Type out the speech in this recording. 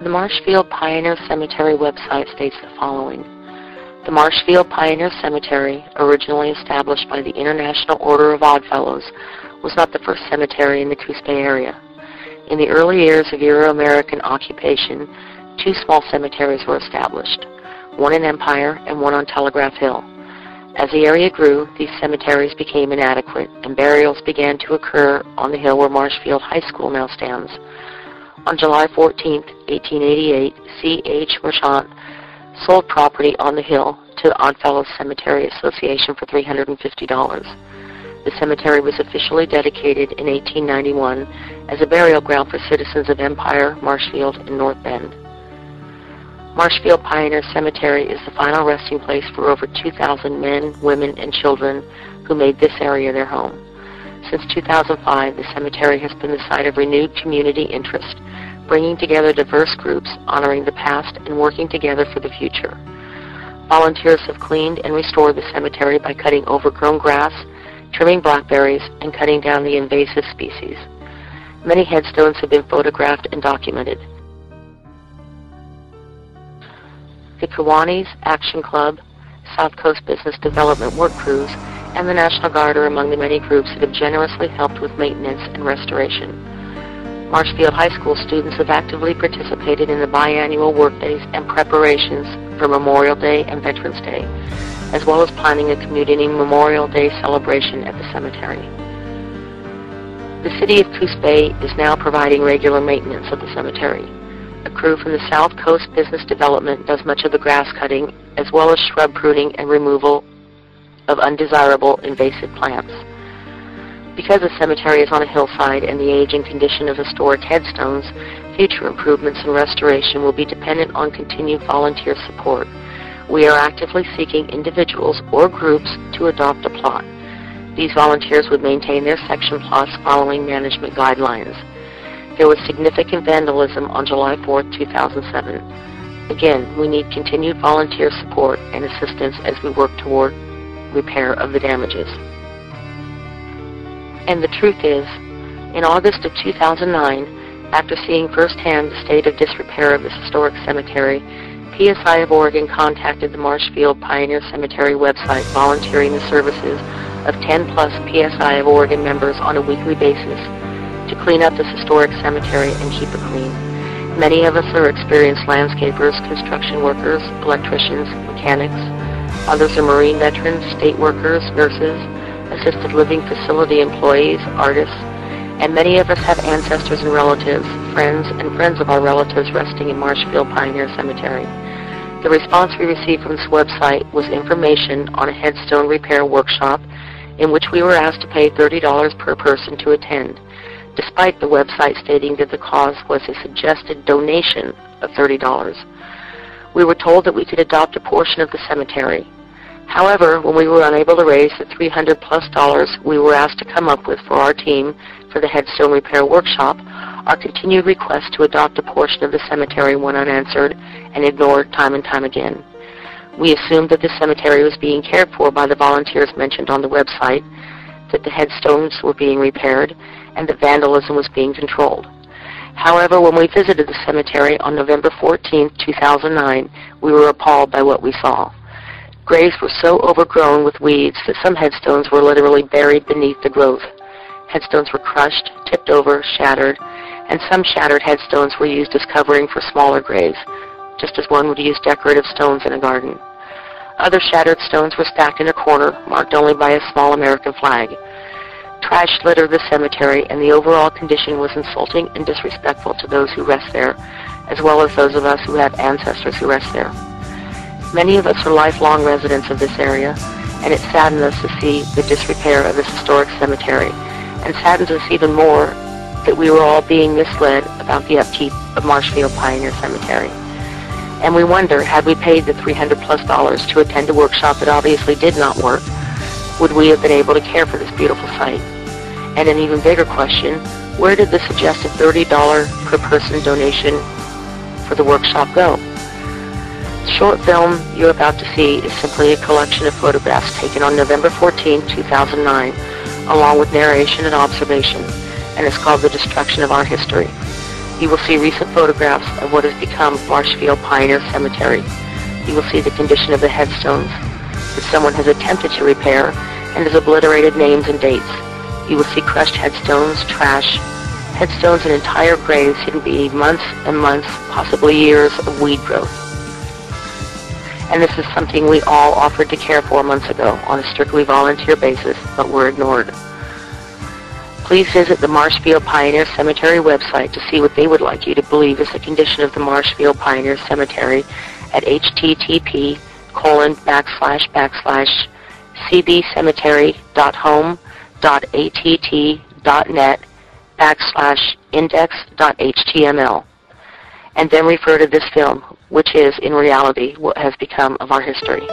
The Marshfield Pioneer Cemetery website states the following. The Marshfield Pioneer Cemetery, originally established by the International Order of Oddfellows, was not the first cemetery in the Coos Bay area. In the early years of Euro-American occupation, two small cemeteries were established, one in Empire and one on Telegraph Hill. As the area grew, these cemeteries became inadequate, and burials began to occur on the hill where Marshfield High School now stands. On July 14, 1888, C.H. Merchant sold property on the hill to the Oddfellows Cemetery Association for $350. The cemetery was officially dedicated in 1891 as a burial ground for citizens of Empire, Marshfield, and North Bend. Marshfield Pioneer Cemetery is the final resting place for over 2,000 men, women, and children who made this area their home. Since 2005, the cemetery has been the site of renewed community interest, bringing together diverse groups, honoring the past, and working together for the future. Volunteers have cleaned and restored the cemetery by cutting overgrown grass, trimming blackberries, and cutting down the invasive species. Many headstones have been photographed and documented. The Kiwanis Action Club, South Coast Business Development Work Crews, and the National Guard are among the many groups that have generously helped with maintenance and restoration. Marshfield High School students have actively participated in the biannual workdays and preparations for Memorial Day and Veterans Day, as well as planning a community Memorial Day celebration at the cemetery. The City of Coos Bay is now providing regular maintenance of the cemetery. A crew from the South Coast Business Development does much of the grass cutting, as well as shrub pruning and removal of undesirable invasive plants. Because the cemetery is on a hillside and the age and condition of historic headstones, future improvements and restoration will be dependent on continued volunteer support. We are actively seeking individuals or groups to adopt a plot. These volunteers would maintain their section plots following management guidelines. There was significant vandalism on July 4, 2007. Again, we need continued volunteer support and assistance as we work toward repair of the damages. And the truth is, in August of 2009, after seeing firsthand the state of disrepair of this historic cemetery, PSI of Oregon contacted the Marshfield Pioneer Cemetery website, volunteering the services of 10-plus PSI of Oregon members on a weekly basis to clean up this historic cemetery and keep it clean. Many of us are experienced landscapers, construction workers, electricians, mechanics. Others are Marine veterans, state workers, nurses, assisted living facility employees, artists, and many of us have ancestors and relatives, friends of our relatives resting in Marshfield Pioneer Cemetery. The response we received from this website was information on a headstone repair workshop in which we were asked to pay $30 per person to attend, despite the website stating that the cause was a suggested donation of $30. We were told that we could adopt a portion of the cemetery. However, when we were unable to raise the $300+ we were asked to come up with for our team for the headstone repair workshop, our continued request to adopt a portion of the cemetery went unanswered and ignored time and time again. We assumed that the cemetery was being cared for by the volunteers mentioned on the website, that the headstones were being repaired, and that vandalism was being controlled. However, when we visited the cemetery on November 14, 2009, we were appalled by what we saw. Graves were so overgrown with weeds that some headstones were literally buried beneath the growth. Headstones were crushed, tipped over, shattered, and some shattered headstones were used as covering for smaller graves, just as one would use decorative stones in a garden. Other shattered stones were stacked in a corner, marked only by a small American flag. Trash littered the cemetery, and the overall condition was insulting and disrespectful to those who rest there, as well as those of us who have ancestors who rest there. Many of us are lifelong residents of this area, and it saddens us to see the disrepair of this historic cemetery, and saddens us even more that we were all being misled about the upkeep of Marshfield Pioneer Cemetery. And we wonder, had we paid the $300+ to attend a workshop that obviously did not work, would we have been able to care for this beautiful site? And an even bigger question, where did the suggested $30 per person donation for the workshop go? The short film you're about to see is simply a collection of photographs taken on November 14, 2009, along with narration and observation, and it's called The Destruction of Our History. You will see recent photographs of what has become Marshfield Pioneer Cemetery. You will see the condition of the headstones that someone has attempted to repair and has obliterated names and dates. You will see crushed headstones, trash, headstones, and entire graves hidden beneath months and months, possibly years, of weed growth. And this is something we all offered to care for months ago on a strictly volunteer basis, but were ignored. Please visit the Marshfield Pioneer Cemetery website to see what they would like you to believe is the condition of the Marshfield Pioneer Cemetery at http://cbcemetery.home.att.net/index.html, and then refer to this film, which is, in reality, what has become of our history.